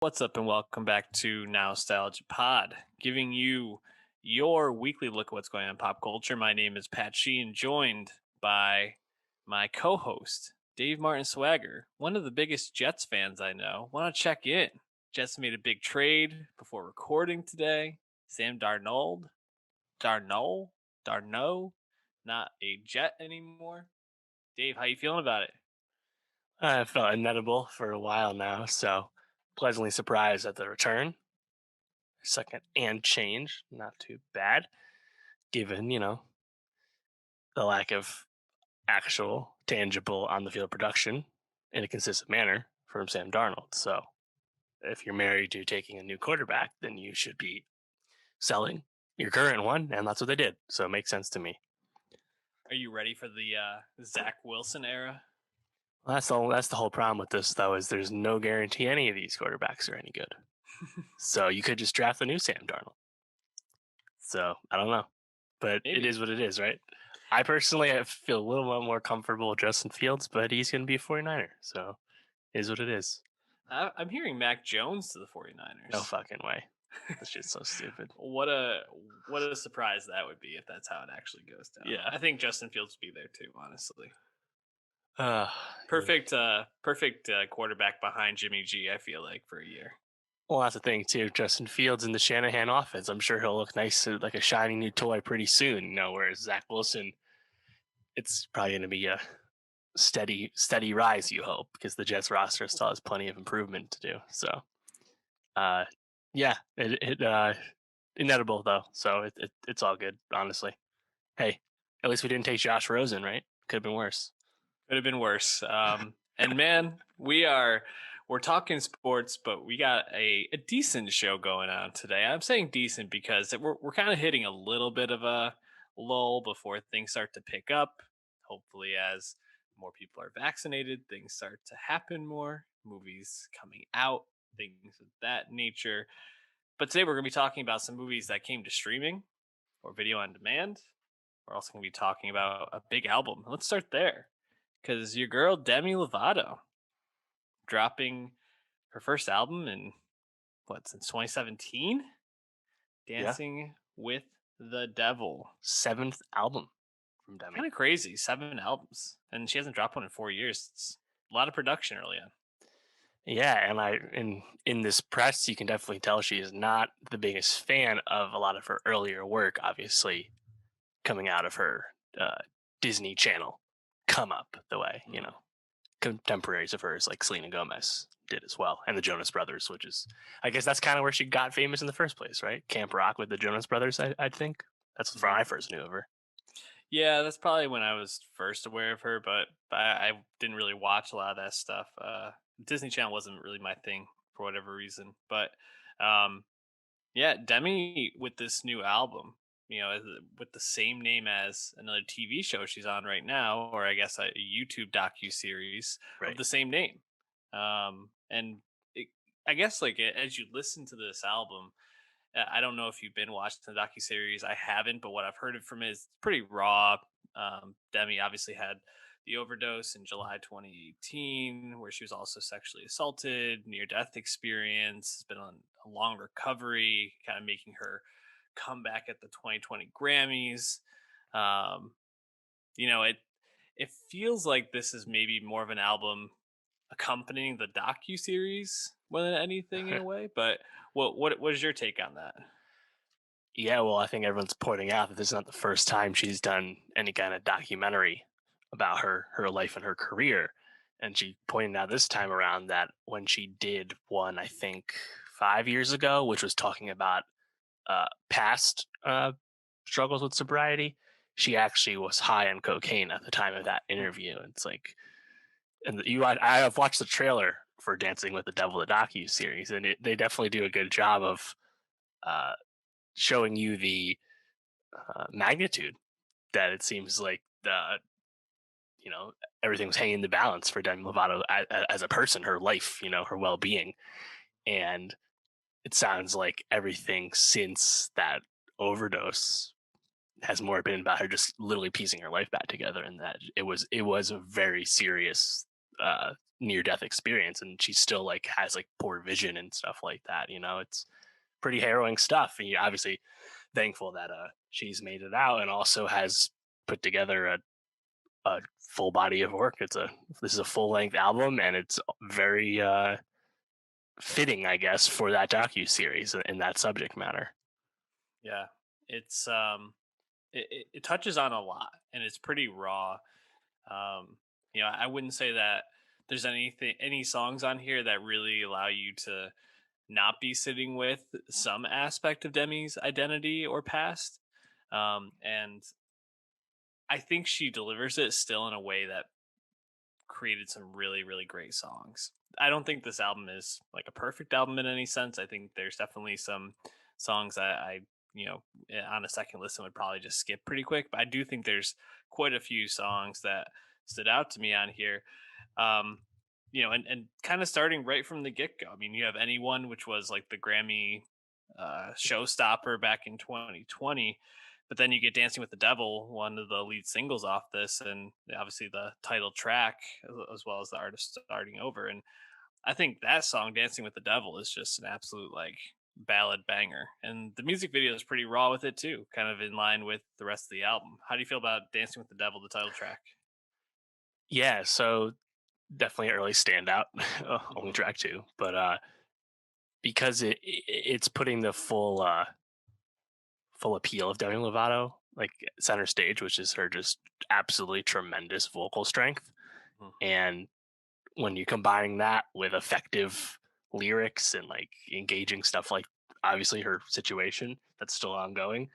What's up, and welcome back to Nowstalgia Pod, giving you your weekly look at what's going on in pop culture. My name is Pat Sheen, joined by my co-host Dave Martin Swagger, one of the biggest Jets fans I know. Want to check in? Jets made a big trade before recording today. Sam Darnold, not a Jet anymore. Dave, how you feeling about it? I felt inedible for a while now, so pleasantly surprised at the return. Second and change, not too bad, given, the lack of actual, tangible on the field production in a consistent manner from Sam Darnold. So if you're married to taking a new quarterback, then you should be selling your current one, and that's what they did. So it makes sense to me. Are you ready for the Zach Wilson era? Well, that's the whole problem with this, though, is there's no guarantee any of these quarterbacks are any good. So you could just draft the new Sam Darnold. So I don't know, but it Maybe. is what it is, right? I personally I feel a little bit more comfortable with Justin Fields, but he's going to be a 49er. So it is what it is. I'm hearing Mac Jones to the No 49ers. fucking way. This shit's so stupid. what a what a surprise that would be if that's how it actually goes down. Yeah. I think Justin Fields would be there too, honestly. Uh, Perfect quarterback behind Jimmy G, I feel like, for a year. well, that's the thing too. Justin Fields in the Shanahan offense. I'm sure he'll look nice, like a shiny new toy, pretty soon. Whereas Zach Wilson, it's probably going to be a steady rise. You hope, because the Jets roster still has plenty of improvement to do. So, uh, yeah, inedible though, so it's all good, honestly. Hey, at least we didn't take Josh Rosen, right? Could have been worse. Could have been worse. And man, we're talking sports, but we got a decent show going on today. I'm saying decent because we're kind of hitting a little bit of a lull before things start to pick up. Hopefully, as more people are vaccinated, things start to happen more. Movies coming out, things of that nature. But today we're going to be talking about some movies that came to streaming or video on demand. We're also going to be talking about a big album. Let's start there because your girl Demi Lovato dropping her first album in since 2017, Yeah, Dancing with the Devil. seventh album from Kind Demi. of crazy, 7 albums, and she hasn't dropped one in 4 years. It's a lot of production early on. Yeah, and in this press, you can definitely tell she is not the biggest fan of a lot of her earlier work. Obviously, coming out of her uh, Disney Channel come up the way contemporaries of hers like Selena Gomez did as well, and the Jonas Brothers, which is, I guess, that's kind of where she got famous in the first place, right? Camp Rock with the Jonas Brothers, I think that's when I first knew of her. Yeah, that's probably when I was first aware of her, but I didn't really watch a lot of that stuff. Disney Channel wasn't really my thing for whatever reason. But um, yeah, Demi with this new album, with the same name as another TV show she's on right now, or I guess a YouTube docu series of Right. the same name. And it, I guess like as you listen to this album, I don't know if you've been watching the docu series. I haven't, but what I've heard from it is pretty raw. Demi obviously had the overdose in July 2018, where she was also sexually assaulted, near death experience, has been on a long recovery, kind of making her comeback at the 2020 Grammys. Um, it feels like this is maybe more of an album accompanying the docu series more than anything in a way. But what is your take on that? Yeah, well, I think everyone's pointing out that this is not the first time she's done any kind of documentary about her life and her career. And she pointed out this time around that when she did one, I think 5 years ago, which was talking about past struggles with sobriety, she actually was high on cocaine at the time of that interview. It's like, and I have watched the trailer for Dancing with the Devil, the docu series, and they definitely do a good job of uh, showing you the magnitude that it seems like you know everything was hanging in the balance for Demi Lovato as a person, her life, her well-being, and it sounds like everything since that overdose has more been about her just literally piecing her life back together, and that it was a very serious near death experience, and she still like has like poor vision and stuff like that. It's pretty harrowing stuff, and you're obviously thankful that she's made it out and also has put together a full body of work. This is a full length album, and it's very fitting, I guess, for that docu series in that subject matter. Yeah, it's it touches on a lot, and it's pretty raw. I wouldn't say that there's any songs on here that really allow you to not be sitting with some aspect of Demi's identity or past. And I think she delivers it still in a way that created some really, really great songs. I don't think this album is like a perfect album in any sense. I think there's definitely some songs that on a second listen would probably just skip pretty quick. But I do think there's quite a few songs that stood out to me on here. Um, and kind of starting right from the get go. I mean, you have Anyone, which was like the Grammy showstopper back in 2020. But then you get Dancing with the Devil, one of the lead singles off this, and obviously the title track, as well as the artist starting over. And I think that song, Dancing with the Devil, is just an absolute like ballad banger. And the music video is pretty raw with it too, kind of in line with the rest of the album. How do you feel about Dancing with the Devil, the title track? Yeah, so definitely an early standout, only Hmm. track two, but because it's putting the full appeal of Demi Lovato like center stage, which is her just absolutely tremendous vocal strength. And when you're combining that with effective lyrics and like engaging stuff, like obviously her situation that's still ongoing,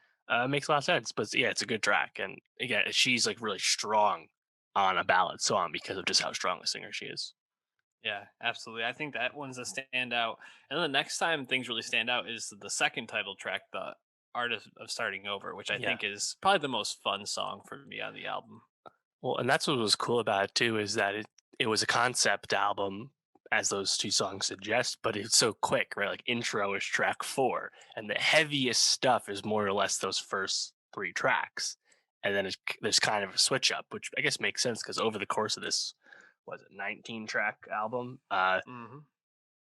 makes a lot of sense. But yeah, it's a good track, and again, she's like really strong on a ballad song because of just how strong a singer she is. Yeah, absolutely. I think that one's a standout. And then the next time things really stand out is the second title track, The Art of Starting Over, which I Yeah. think is probably the most fun song for me on the album. Well, and that's what was cool about it too, is that it was a concept album, as those two songs suggest, but it's so quick, right? Like intro is track four, and the heaviest stuff is more or less those first three tracks, and then there's kind of a switch up, which I guess makes sense because over the course of this, was it 19 track album? Hmm.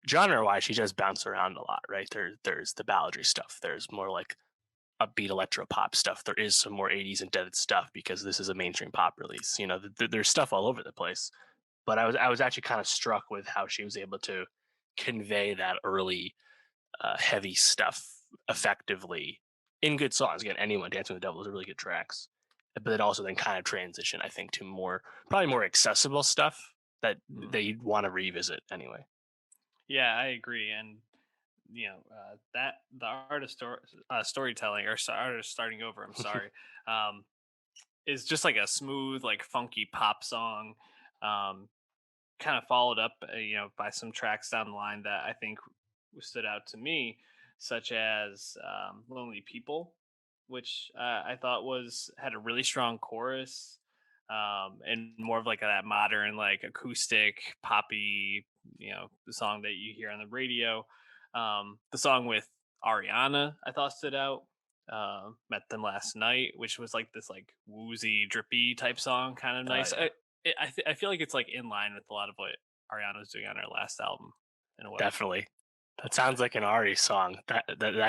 Genre wise, she does bounce around a lot, right? There's the balladry stuff. There's more like upbeat electro pop stuff. There is some more 80s and dead stuff because this is a mainstream pop release. There's stuff all over the place. But I was actually kind of struck with how she was able to convey that early heavy stuff effectively in good songs. Again, Anyone, Dancing with the Devil is really good tracks. But then also then kind of transition, I think, to probably more accessible stuff that Hmm. they want to revisit anyway. Yeah, I agree. And that the storytelling or art of starting over. I'm sorry. Um, is just like a smooth, like funky pop song. Um, Kind of followed up, by some tracks down the line that I think stood out to me, such as "Lonely People," which I thought was had a really strong chorus, and more of like that modern, like acoustic, poppy, the song that you hear on the radio. The song with Ariana, I thought stood out. Met them last night, which was like this like woozy, drippy type song, kind of Oh nice. yeah, I feel like it's like in line with a lot of what Ariana was doing on her last album in a way. definitely. That sounds like an Ari song. For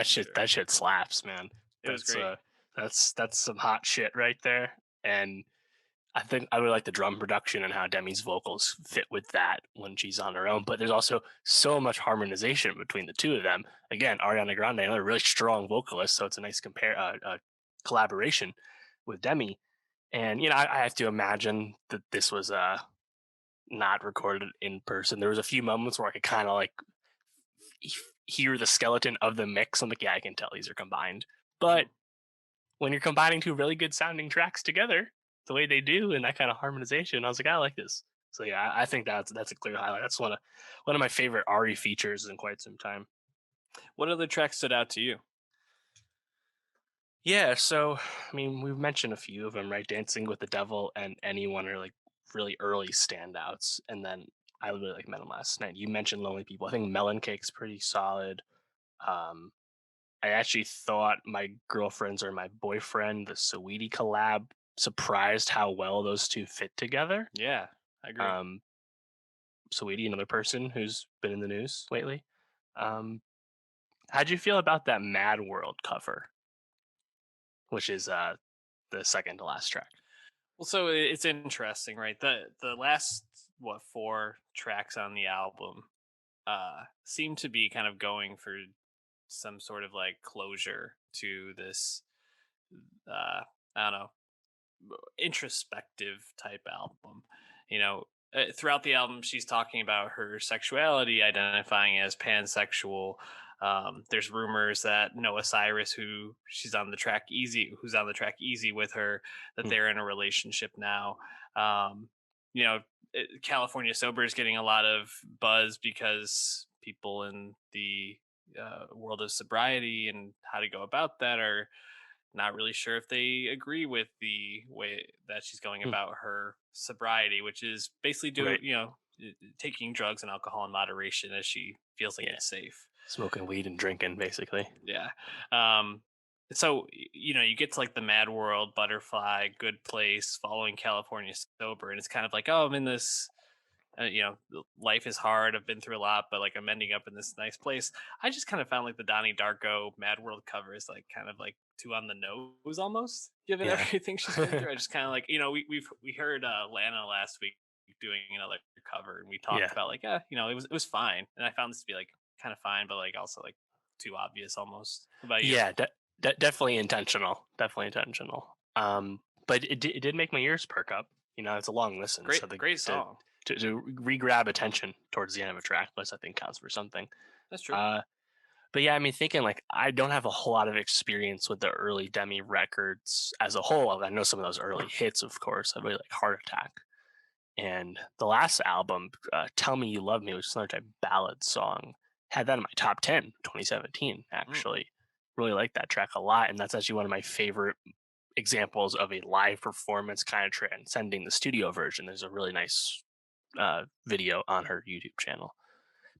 sure. That shit slaps, man. It was That's great. uh that's some hot shit right there. And I think I really like the drum production and how Demi's vocals fit with that when she's on her own. But there's also so much harmonization between the two of them. Again, Ariana Grande, another really strong vocalist, so it's a nice collaboration with Demi. And I have to imagine that this was not recorded in person. There was a few moments where I could kind of like hear the skeleton of the mix. I'm like, yeah, I can tell these are combined. But Mhm. when you're combining two really good sounding tracks together, the way they do and that kind of harmonization, I was like, I like this. So yeah, I think that's a clear highlight. That's one of my favorite Ari features in quite some time. What other tracks stood out to you? Yeah, so I mean, we've mentioned a few of them, right? Dancing with the Devil and Anyone are like really early standouts, and then I really like Met 'Em Last Night. You mentioned Lonely People. I think Melon Cake's pretty solid. Um, I actually thought My Girlfriends Are My Boyfriend, the Saweetie collab, surprised how well those two fit together. Yeah, I agree. Um, Saweetie, another person who's been in the news lately. Um, how'd you feel about that Mad World cover, which is the second to last track? Well, so it's interesting, right? The last what four tracks on the album seem to be kind of going for some sort of like closure to this I don't know, introspective type album. You know, throughout the album, she's talking about her sexuality, identifying as pansexual. There's rumors that Noah Cyrus, who's on the track Easy with her, that Mm. they're in a relationship now. Um, you know, California Sober is getting a lot of buzz because people in the world of sobriety and how to go about that are not really sure if they agree with the way that she's going Mm. about her sobriety, which is basically Right. taking drugs and alcohol in moderation as she feels like Yeah. it's safe. Smoking weed and drinking, basically. Yeah. Um, so you get to like the Mad World, Butterfly, Good Place, Following California Sober, and it's kind of like, oh, I'm in this. Life is hard. I've been through a lot, but like I'm ending up in this nice place. I just kind of found like the Donnie Darko Mad World cover is like kind of like too on the nose almost, given Yeah. everything she's been through. I just kind of like we heard Lana last week doing another cover, and we talked Yeah. about like it was fine, and I found this to be like kind of fine, but like also like too obvious almost. What about you? Yeah. Definitely intentional. Definitely intentional. But it did make my ears perk up. It's a long listen, so Great song. to re-grab attention towards the end of a track list, I think counts for something. That's true. Uh, but yeah, I mean, thinking like I don't have a whole lot of experience with the early Demi records as a whole. I know some of those early hits, of course. I really like Heart Attack, and the last album, "Tell Me You Love Me," which is another type of ballad song, had that in my top 10, 2017. Mm. Actually, really like that track a lot, and that's actually one of my favorite examples of a live performance kind of transcending the studio version. There's a really nice video on her YouTube channel.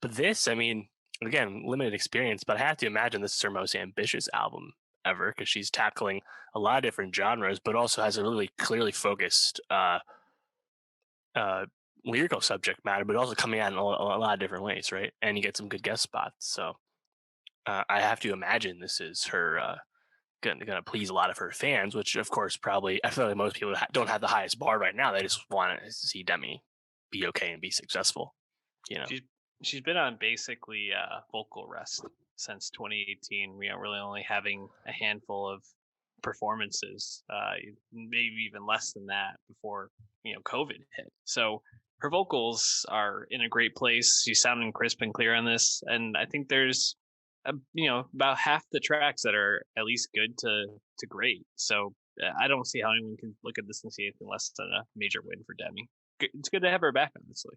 But this, I mean, again, limited experience, but I have to imagine this is her most ambitious album ever because she's tackling a lot of different genres, but also has a really clearly focused uh, lyrical subject matter, but also coming out in a lot of different ways, right? And you get some good guest spots. So I have to imagine this is her gonna please a lot of her fans, which of course probably I feel like most people don't have the highest bar right now. They just want to see Demi be okay and be successful. You know. She's she's been on basically vocal rest since 2018. We are really only having a handful of performances, maybe even less than that before COVID hit. So her vocals are in a great place. She's sounding crisp and clear on this, and I think there's about half the tracks that are at least good to great. So I don't see how anyone can look at this and see anything less than a major win for Demi. It's good to have her back, honestly.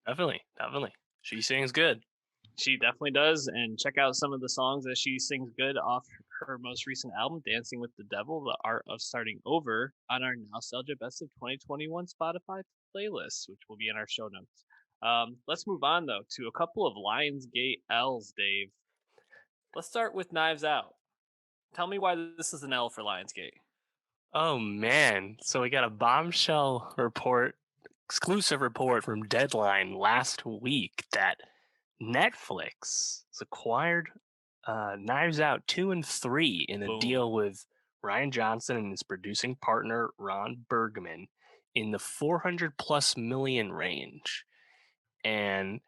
Definitely, definitely. She sings good. She definitely does. And check out some of the songs that she sings good off her most recent album, Dancing with the Devil, The Art of Starting Over, on our Nostalgia Best of 2021 Spotify playlist, which will be in our show notes. Let's move on, though, to a couple of Lionsgate L's, Dave. Let's start with Knives Out. Tell me why this is an L for Lionsgate. Oh man! So we got a bombshell report, exclusive report from Deadline last week that Netflix has acquired Knives Out 2 and 3 in a Boom. deal with Rian Johnson and his producing partner Ron Bergman in the 400 plus million range. And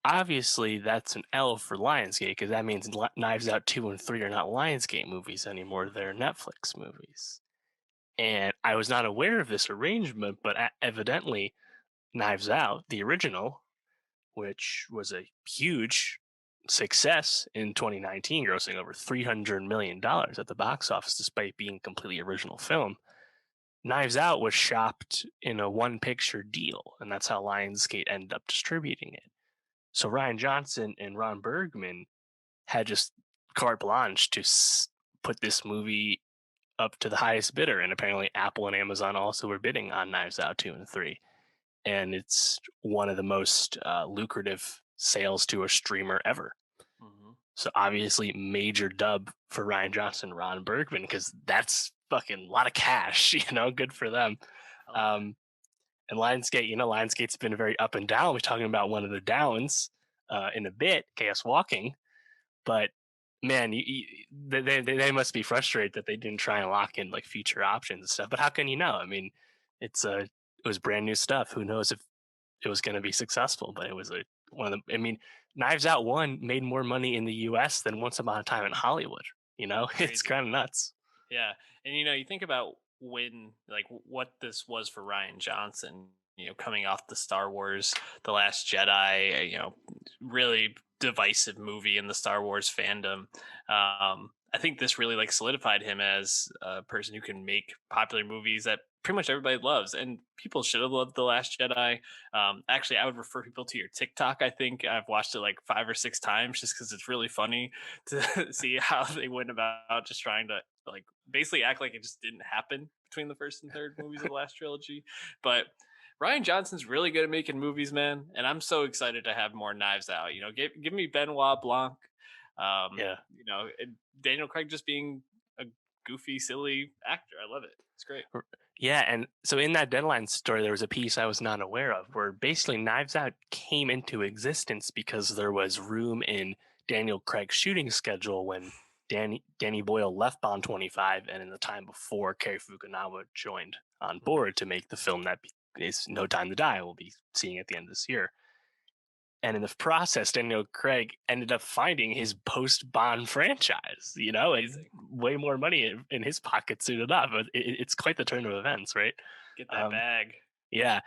obviously that's an L for Lionsgate because that means Knives Out 2 and 3 are not Lionsgate movies anymore, they're Netflix movies. And I was not aware of this arrangement, but evidently Knives Out, the original, which was a huge success in 2019, grossing over $300 million at the box office despite being a completely original film. Knives Out was shopped in a one picture deal, and that's how Lionsgate ended up distributing it. So Rian Johnson and Ron Bergman had just carte blanche to put this movie up to the highest bidder, and apparently Apple and Amazon also were bidding on Knives Out 2 and 3. And it's one of the most lucrative sales to a streamer ever. Mm-hmm. So obviously major dub for Rian Johnson, Ron Bergman, because that's fucking a lot of cash, good for them. And And Lionsgate, Lionsgate's been very up and down. We're talking about one of the downs in a bit, Chaos Walking. But man, they must be frustrated that they didn't try and lock in like future options and stuff. But how can you know? I mean, it was brand new stuff. Who knows if it was going to be successful? But it was one of the. I mean, Knives Out one made more money in the U.S. than Once Upon a Time in Hollywood. It's Crazy. kind of nuts. Yeah, and you think about when like what this was for Rian Johnson. Coming off the Star Wars, The Last Jedi. Really divisive movie in the Star Wars fandom. I think this really like solidified him as a person who can make popular movies that pretty much everybody loves, and people should have loved The Last Jedi. Actually, I would refer people to your TikTok. I think I've watched it like 5 or 6 times just because it's really funny to see how they went about just trying to like basically act like it just didn't happen between the first and third movies of the last trilogy. But Rian Johnson's really good at making movies, man, and I'm so excited to have more Knives Out. Give me Benoit Blanc. Yeah. And Daniel Craig just being a goofy, silly actor. I love it. It's great. Yeah, and so in that Deadline story, there was a piece I was not aware of where basically Knives Out came into existence because there was room in Daniel Craig's shooting schedule when Danny Boyle left Bond 25, and in the time before Cary Fukunaga joined on board to make the film that is No Time to Die. We'll be seeing at the end of this year. And in the process, Daniel Craig ended up finding his post-Bond franchise, and way more money in his pocket soon enough. It's quite the turn of events, right? Get that bag. Yeah.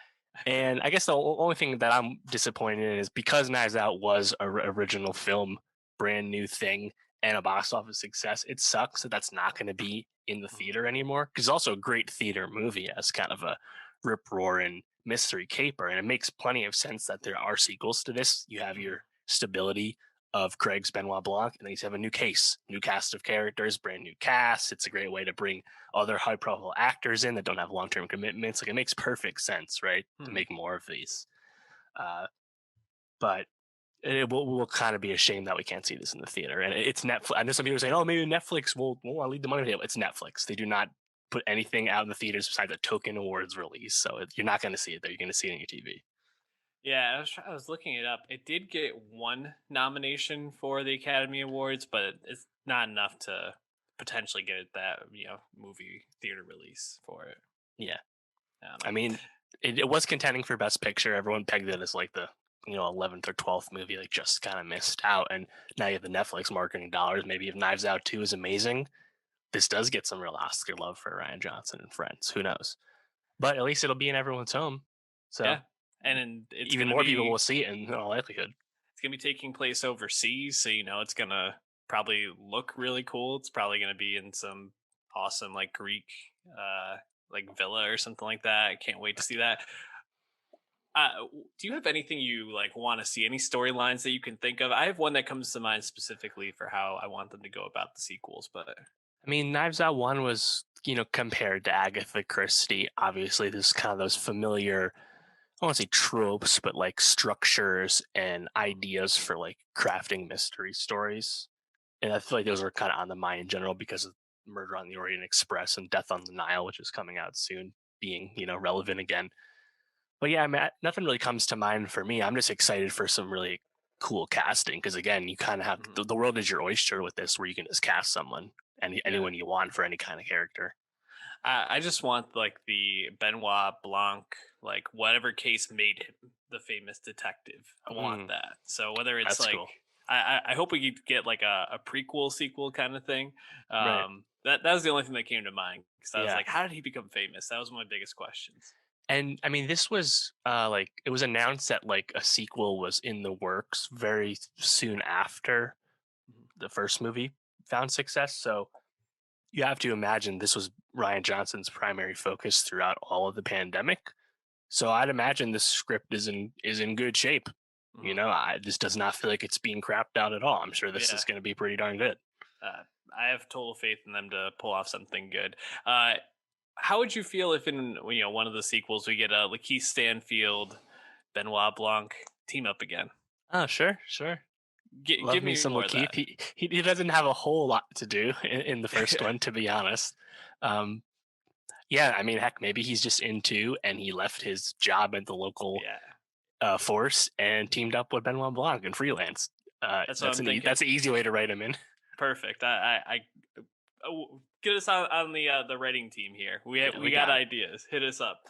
And I guess the only thing that I'm disappointed in is because Knives Out was an original film, brand new thing, and a box office success, it sucks that that's not going to be in the theater anymore. Because it's also a great theater movie as kind of a rip-roaring mystery caper, and it makes plenty of sense that there are sequels to this. You have your stability of Craig's Benoit Blanc, and then you have a new cast of characters, brand new cast. It's a great way to bring other high-profile actors in that don't have long-term commitments. Like, it makes perfect sense, right, to make more of these. But it will kind of be a shame that we can't see this in the theater. And it's Netflix. I know some people are saying, "Oh, maybe Netflix will lead the money." It's Netflix. They do not put anything out in the theaters besides a token awards release, so you're not going to see it there. You're going to see it on your TV. Yeah, I was looking it up. It did get one nomination for the Academy Awards, but it's not enough to potentially get that movie theater release for it. Yeah, I mean, it was contending for Best Picture. Everyone pegged it as like the 11th or 12th movie, like just kind of missed out. And now you have the Netflix marketing dollars. Maybe if Knives Out 2 is amazing, this does get some real Oscar love for Rian Johnson and friends. Who knows? But at least it'll be in everyone's home. So yeah, and it's even more people will see it in all likelihood. It's gonna be taking place overseas, so it's gonna probably look really cool. It's probably gonna be in some awesome like Greek like villa or something like that. I can't wait to see that. Do you have anything you like want to see? Any storylines that you can think of? I have one that comes to mind specifically for how I want them to go about the sequels, but I mean, Knives Out 1 was, compared to Agatha Christie. Obviously, there's kind of those familiar, I won't say tropes, but like structures and ideas for like crafting mystery stories. And I feel like those are kind of on the mind in general because of Murder on the Orient Express and Death on the Nile, which is coming out soon, being, relevant again. But yeah, I mean, nothing really comes to mind for me. I'm just excited for some really cool casting because, again, you kind of have the world is your oyster with this, where you can just cast someone, anyone you want for any kind of character. I just want like the Benoit Blanc, like whatever case made him the famous detective. I want that. So whether it's That's like, cool. I hope we could get like a prequel sequel kind of thing. Right. That was the only thing that came to mind because I was Yeah. like, how did he become famous? That was one of my biggest questions. And I mean, this was like it was announced that like a sequel was in the works very soon after the first movie found success. So you have to imagine this was Rian Johnson's primary focus throughout all of the pandemic. So I'd imagine this script is in good shape. This does not feel like it's being crapped out at all. I'm sure this is going to be pretty darn good. I have total faith in them to pull off something good. How would you feel if in one of the sequels we get a Lakeith Stanfield, Benoit Blanc team up again? Oh, sure. Give me some more Lakeith. of that. He doesn't have a whole lot to do in the first one, to be honest. Yeah, I mean, heck, maybe he's just into, and he left his job at the local Yeah, force and teamed up with Benoit Blanc and freelance. that's what I'm thinking. That's an easy way to write him in. Perfect. Get us on the writing team here. Yeah, We we got got it. ideas. Hit us up.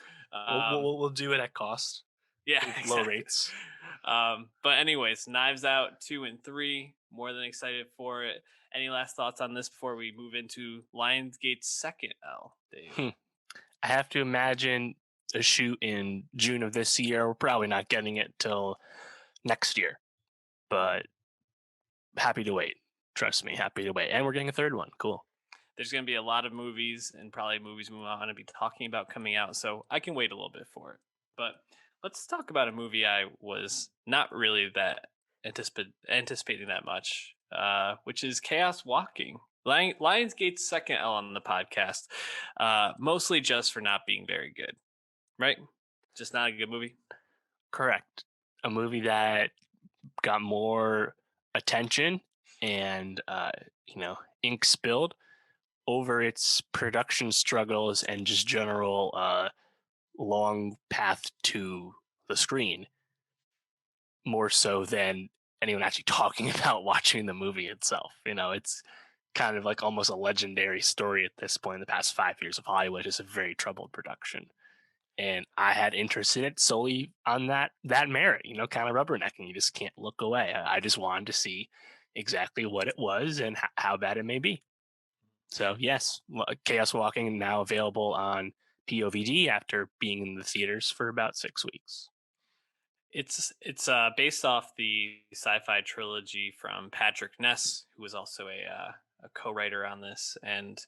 We'll do it at cost, Yeah, low exactly. rates. But anyways, Knives Out 2 and 3. More than excited for it. Any last thoughts on this before we move into Lionsgate's second L, Dave? I have to imagine a shoot in June of this year. We're probably not getting it till next year, but happy to wait. Trust me, happy to wait. And we're getting a third one. Cool. There's going to be a lot of movies and probably movies we want to be talking about coming out, so I can wait a little bit for it. But let's talk about a movie I was not really that anticipating that much, which is Chaos Walking. Lionsgate's second L on the podcast, mostly just for not being very good, right? Just not a good movie. Correct. A movie that got more attention and ink spilled over its production struggles and just general long path to the screen, more so than anyone actually talking about watching the movie itself. It's kind of like almost a legendary story at this point. In the past 5 years of Hollywood is a very troubled production, and I had interest in it solely on that merit. Kind of rubbernecking. You just can't look away. I just wanted to see exactly what it was and how bad it may be. So yes, Chaos Walking now available on POVD after being in the theaters for about 6 weeks. It's based off the sci-fi trilogy from Patrick Ness, who was also a co-writer on this, and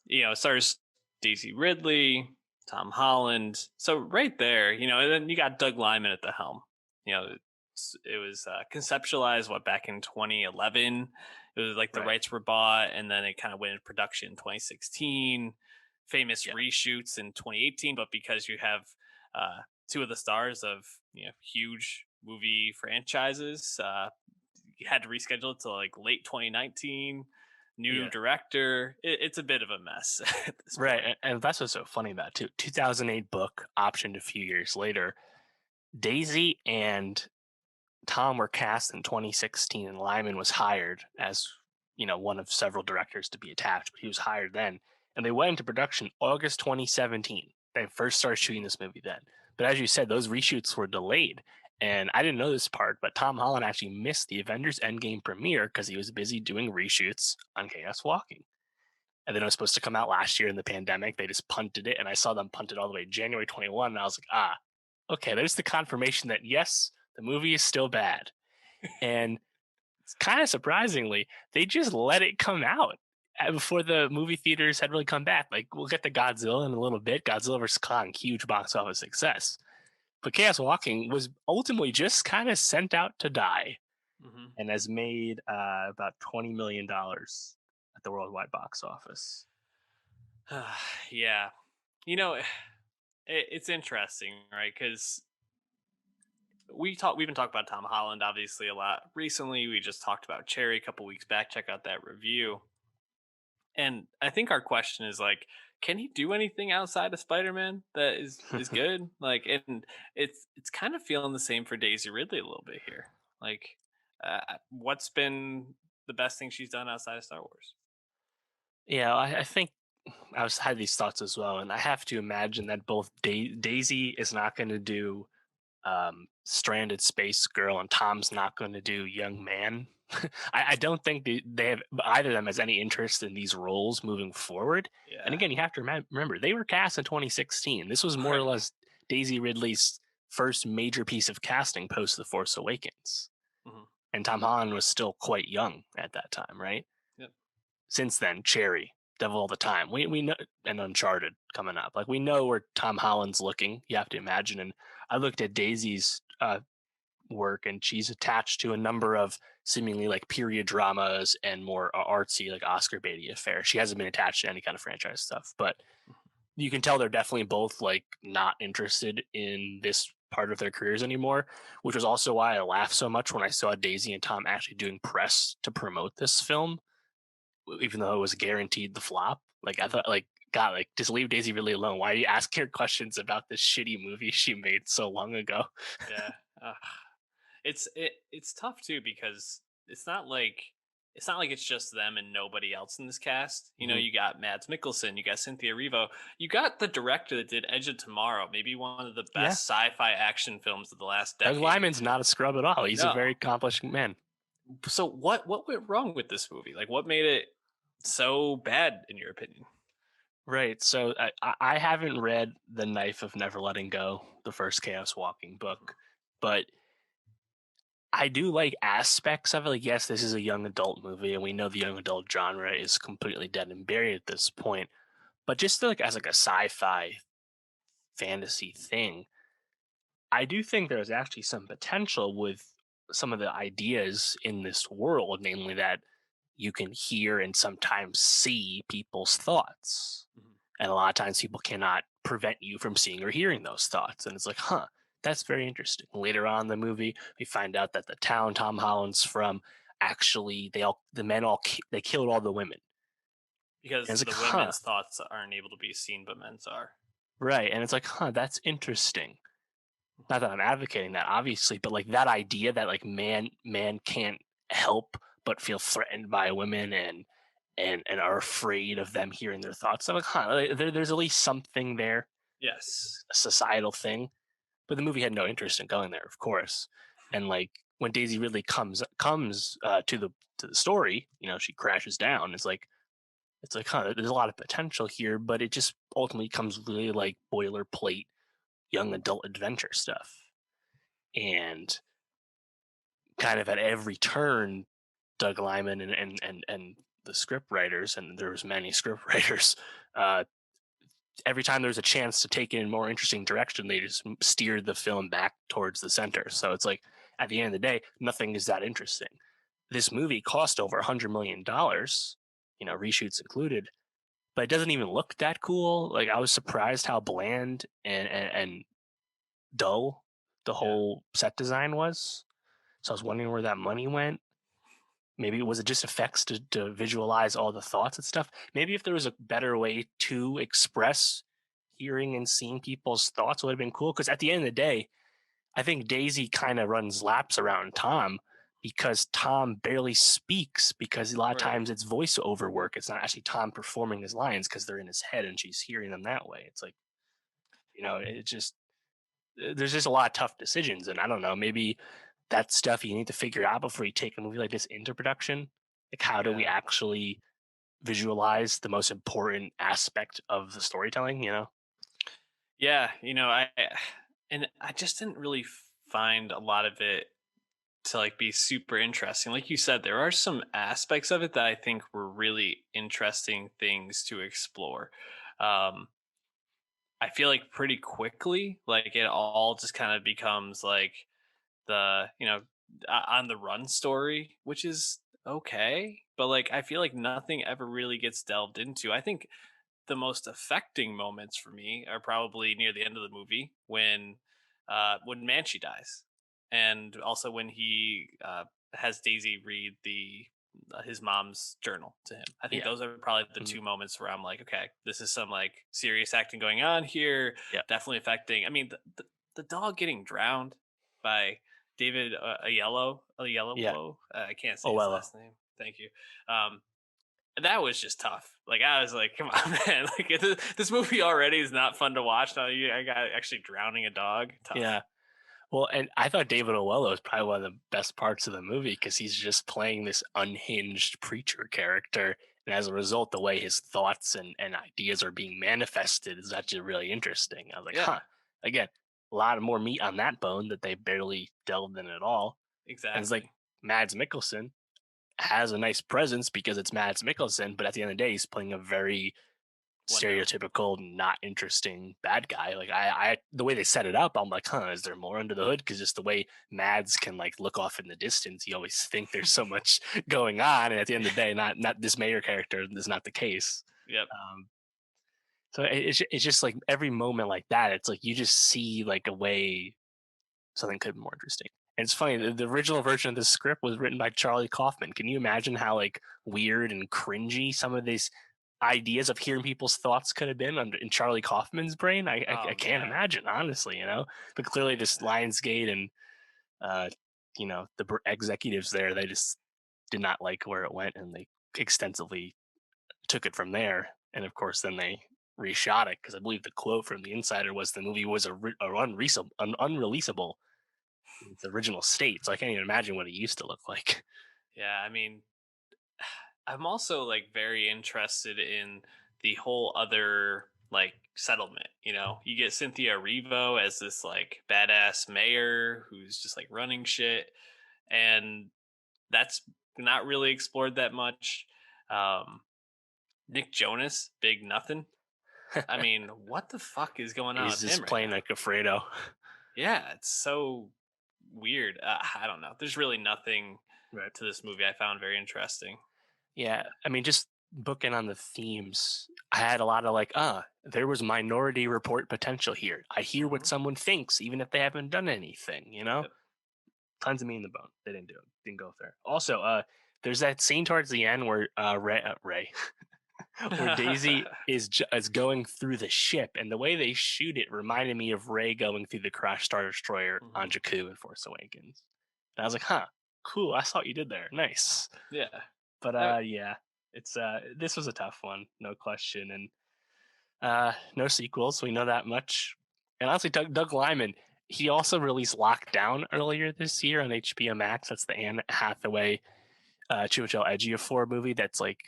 it stars Daisy Ridley, Tom Holland. So right there, and then you got Doug Liman at the helm. It was conceptualized back in 2011. It was like the rights were bought, and then it kind of went into production in 2016. Famous reshoots in 2018, but because you have two of the stars of huge movie franchises, you had to reschedule it to like late 2019. New director. It's a bit of a mess. Right, and that's what's so funny about it too. 2008 book optioned a few years later. Daisy and Tom were cast in 2016, and Lyman was hired as one of several directors to be attached. But he was hired then, and they went into production August 2017. They first started shooting this movie then. But as you said, those reshoots were delayed. And I didn't know this part, but Tom Holland actually missed the Avengers Endgame premiere because he was busy doing reshoots on Chaos Walking. And then it was supposed to come out last year in the pandemic. They just punted it, and I saw them punt it all the way to January 21. And I was like, okay, there's the confirmation that yes, the movie is still bad. And kind of surprisingly, they just let it come out before the movie theaters had really come back. Like, we'll get to Godzilla in a little bit. Godzilla vs. Kong, huge box office success. But Chaos Walking was ultimately just kind of sent out to die, and has made about $20 million at the worldwide box office. Yeah. It's interesting, right? Because we've been talking about Tom Holland obviously a lot recently. We just talked about Cherry a couple weeks back. Check out that review. And I think our question is like, can he do anything outside of Spider-Man that is good? Like, and it's kind of feeling the same for Daisy Ridley a little bit here. Like, what's been the best thing she's done outside of Star Wars? Yeah, I think I had these thoughts as well, and I have to imagine that both Daisy is not going to do Stranded Space Girl, and Tom's not going to do Young Man. I don't think they have either of them has any interest in these roles moving forward. Yeah. And again, you have to remember they were cast in 2016. This was more or less Daisy Ridley's first major piece of casting post The Force Awakens. And Tom Holland was still quite young at that time, right? Yep. Since then, Cherry, Devil All the Time, we know, and Uncharted coming up. Like, we know where Tom Holland's looking. You have to imagine. And I looked at Daisy's work, and she's attached to a number of seemingly like period dramas and more artsy, like Oscar baity affairs. She hasn't been attached to any kind of franchise stuff, but you can tell they're definitely both like not interested in this part of their careers anymore, which was also why I laughed so much when I saw Daisy and Tom actually doing press to promote this film, even though it was guaranteed the flop. Like, I thought, like, God, like just leave Daisy Ridley alone. Why are you asking her questions about this shitty movie she made so long ago? Yeah. It's tough too because it's not like it's just them and nobody else in this cast. You know, Mhm. you got Mads Mikkelsen, you got Cynthia Erivo, you got the director that did Edge of Tomorrow, maybe one of the Yeah, best sci-fi action films of the last Doug decade. Lyman's not a scrub at all. He's a No. very accomplished man. So what went wrong with this movie? Like what made it so bad in your opinion? Right. So I haven't read The Knife of Never Letting Go, the first Chaos Walking book, but I do like aspects of it. Like, yes, this is a young adult movie, and we know the young adult genre is completely dead and buried at this point. But just like as like a sci-fi fantasy thing, I do think there's actually some potential with some of the ideas in this world, namely that you can hear and sometimes see people's thoughts. Mhm. And a lot of times people cannot prevent you from seeing or hearing those thoughts. And it's like, huh, that's very interesting. Later on in the movie, we find out that the town Tom Holland's from actually the men they killed all the women. And Because it's like, the huh, women's thoughts aren't able to be seen, but men's are. right. And it's like, huh, that's interesting. Not that I'm advocating that, obviously, but like that idea that like man can't help but feel threatened by women and are afraid of them hearing their thoughts. I'm like, huh, there's at least something there, Yes. a societal thing. But the movie had no interest in going there, of course. And like when Daisy Ridley comes to the story, you know, she crashes down. It's like, huh, there's a lot of potential here, but it just ultimately comes really like boilerplate young adult adventure stuff. And kind of at every turn, Doug Lyman and the script writers, and there was many script writers, uh, every time there's a chance to take it in a more interesting direction, they just steered the film back towards the center. So it's like at the end of the day, nothing is that interesting. This movie cost over $100 million, you know, reshoots included, but it doesn't even look that cool. Like I was surprised how bland and dull the Yeah. whole set design was. So I was wondering where that money went. Maybe was it just effects to visualize all the thoughts and stuff? Maybe if there was a better way to express hearing and seeing people's thoughts would have been cool. Because at the end of the day, I think Daisy kind of runs laps around Tom because Tom barely speaks because a lot of Right. times it's voiceover work. It's not actually Tom performing his lines because they're in his head and she's hearing them that way. It's like, you know, it just there's just a lot of tough decisions. And I don't know, maybe that's stuff you need to figure out before you take a movie like this into production. Like, how do we Yeah. actually visualize the most important aspect of the storytelling? You know? Yeah, you know, and I just didn't really find a lot of it to like be super interesting. Like you said, there are some aspects of it that I think were really interesting things to explore. Um, I feel like pretty quickly, like it all just kind of becomes like the on the run story, which is okay, but like I feel like nothing ever really gets delved into. I think the most affecting moments for me are probably near the end of the movie when Manchi dies, and also when he has Daisy read the his mom's journal to him. I think Yeah. those are probably the Mhm. two moments where I'm like, okay, this is some like serious acting going on here. Yeah. Definitely affecting. I mean, the dog getting drowned by David Yeah. Ayello. I can't say Oh his well. last name. Thank you. Um, that was just tough. Like I was like, come on, man! Like this movie already is not fun to watch. Now I got actually drowning a dog. Tough. Yeah. Well, and I thought David Oello was probably one of the best parts of the movie because he's just playing this unhinged preacher character. And as a result, the way his thoughts and ideas are being manifested is actually really interesting. I was like, Yeah, huh, again, a lot of more meat on that bone that they barely delved in at all. And it's like exactly. Mads Mikkelsen has a nice presence because it's Mads Mikkelsen, but at the end of the day, he's playing a very One note. stereotypical, not interesting bad guy. Like the way they set it up, I'm like, huh, is there more under the hood? Because just the way Mads can like look off in the distance, you always think there's so much going on, and at the end of the day, not this mayor character is not the case. Yep. Um, so it's just like every moment like that, it's like you just see like a way something could be more interesting. And it's funny, the original version of the script was written by Charlie Kaufman. Can you imagine how like weird and cringy some of these ideas of hearing people's thoughts could have been in Charlie Kaufman's brain. I Oh can't man. imagine, honestly, But clearly, this Lionsgate and uh, executives there, they just did not like where it went, and they extensively took it from there. And of course, then they reshot it because I believe the quote from the insider was the movie was unreleasable in its original state. So I can't even imagine what it used to look like. Yeah, I mean, I'm also like very interested in the whole other like settlement. You get Cynthia Erivo as this like badass mayor who's just like running shit, and that's not really explored that much. Um, Nick Jonas, big nothing. I mean, what the fuck is going on He's with him just right playing now? like a Fredo. Yeah, it's so weird. I don't know. There's really nothing Right. to this movie I found very interesting. Yeah, I mean, just booking on the themes, I had a lot of like, there was Minority Report potential here. I hear what Hmm. someone thinks, even if they haven't done anything. Yep. Tons of meat in the bone. They didn't do it. Didn't go there. Also, there's that scene towards the end where Ray where Daisy is going through the ship, and the way they shoot it reminded me of Ray going through the crash star destroyer on Hmm. Jakku in Force Awakens. And I was like, huh, cool. I saw what you did there. Nice. Yeah. But Uh, yeah, it's this was a tough one, no question, and no sequels. We know that much. And honestly, Doug Lyman, he also released Lockdown earlier this year on HBO Max. That's the Anne Hathaway Chiwetel Ejiofor movie. That's like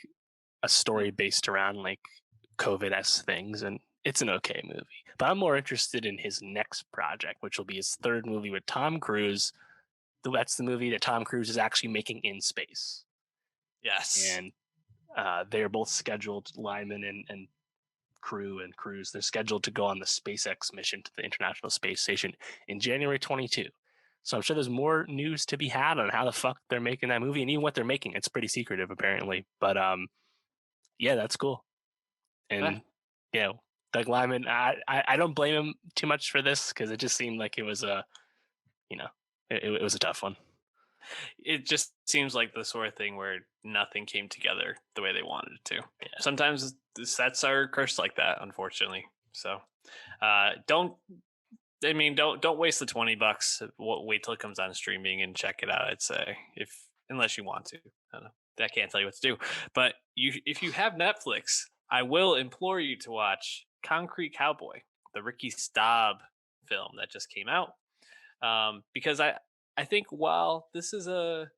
a story hmm. based around like COVID-esque things, and it's an okay movie. But I'm more interested in his next project, which will be his third movie with Tom Cruise. That's the movie that Tom Cruise is actually making in space, Yes. and they're both scheduled. Lyman and crew and Cruise, they're scheduled to go on the SpaceX mission to the International Space Station in January 22. So I'm sure there's more news to be had on how the fuck they're making that movie and even what they're making. It's pretty secretive apparently, but yeah, that's cool. Eh, And yeah, Doug Lyman, I don't blame him too much for this because it just seemed like it was a you know it was a tough one. it just seems like the sort of thing where nothing came together the way they wanted it to. Yeah, Sometimes the sets are cursed like that, unfortunately. So, don't. I mean, don't waste the $20. Wait till it comes on streaming and check it out. I'd say unless you want to. I don't know. I can't tell you what to do. But if you have Netflix, I will implore you to watch Concrete Cowboy, the Ricky Staub film that just came out. Because I think while this is a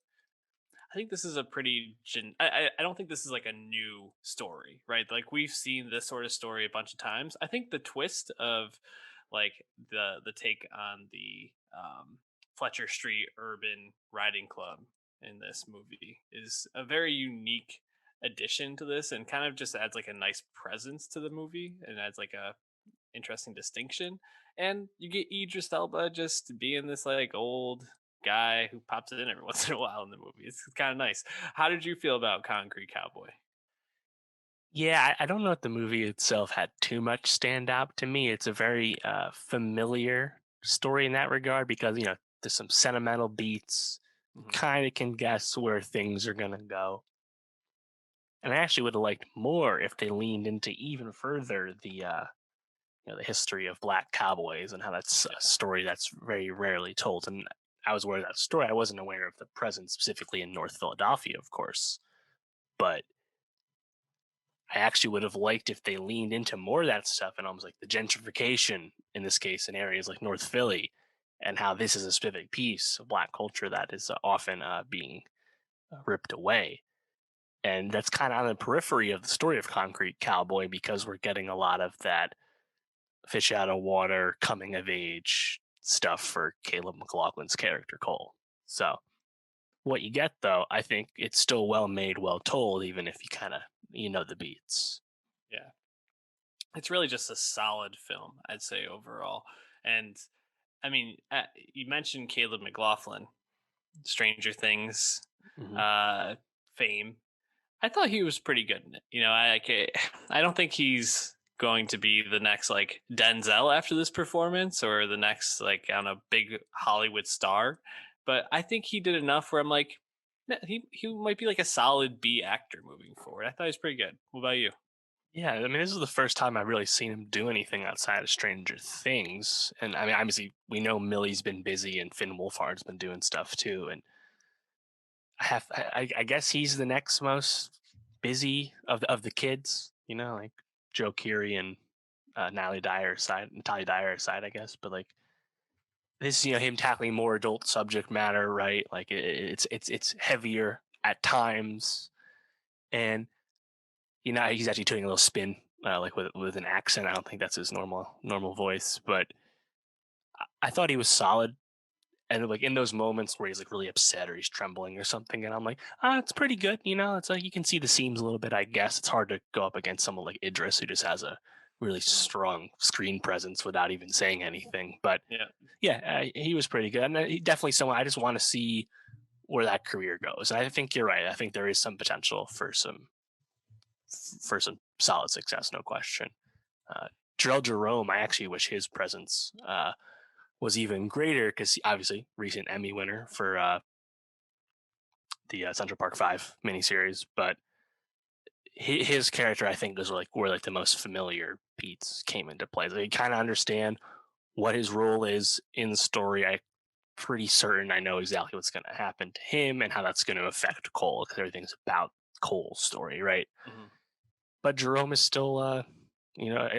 I think this is a pretty I don't think this is like a new story, right? Like we've seen this sort of story a bunch of times. I think the twist of like the take on the Fletcher Street Urban Riding Club in this movie is a very unique addition to this, and kind of just adds like a nice presence to the movie and adds like a interesting distinction. And you get Idris Elba just being this like old guy who pops it in every once in a while in the movie. It's kind of nice. How did you feel about Concrete Cowboy? yeah. I don't know if the movie itself had too much stand out to me. It's a very familiar story in that regard because there's some sentimental beats. Hmm. Kind of can guess where things are gonna go. And I actually would have liked more if they leaned into even further the history of black cowboys and how that's a Yeah. story that's very rarely told. And I was aware of that story. I wasn't aware of the presence specifically in North Philadelphia, of course. But I actually would have liked if they leaned into more of that stuff and almost like the gentrification in this case in areas like North Philly and how this is a specific piece of black culture that is often being ripped away. And that's kind of on the periphery of the story of Concrete Cowboy because we're getting a lot of that fish out of water, coming of age stuff for Caleb McLaughlin's character Cole. So what you get though, I think it's still well made, well told, even if you kind of the beats. Yeah. It's really just a solid film, I'd say overall. And I mean, you mentioned Caleb McLaughlin, Stranger Things, Hmm. uh, fame. I thought he was pretty good in it. I don't think he's going to be the next like Denzel after this performance or the next like on a big Hollywood star, but I think he did enough where I'm like, he might be like a solid B actor moving forward. I thought he was pretty good. What about you? Yeah, I mean, this is the first time I've really seen him do anything outside of Stranger Things. And I mean, obviously, we know Millie's been busy and Finn Wolfhard's been doing stuff too. And I guess he's the next most busy of the kids, like Joe Keery and Natalie Dyer aside, I guess. But like this, him tackling more adult subject matter, right? Like it's heavier at times, and he's actually taking a little spin, like with an accent. I don't think that's his normal voice, but I thought he was solid. And like in those moments where he's like really upset or he's trembling or something, and I'm like, it's pretty good. It's like you can see the seams a little bit. I guess it's hard to go up against someone like Idris who just has a really strong screen presence without even saying anything. But Yeah. yeah, he was pretty good, and he definitely someone I just want to see where that career goes. And I think you're right. I think there is some potential for some solid success, no question. Uh, Jarrell Jerome, I actually wish his presence was even greater because obviously recent Emmy winner for the Central Park Five miniseries, but his character I think is like where like the most familiar beats came into play. So you kind of understand what his role is in the story. I pretty certain I know exactly what's going to happen to him and how that's going to affect Cole because everything's about Cole's story, right? Hmm. But Jerome is still, a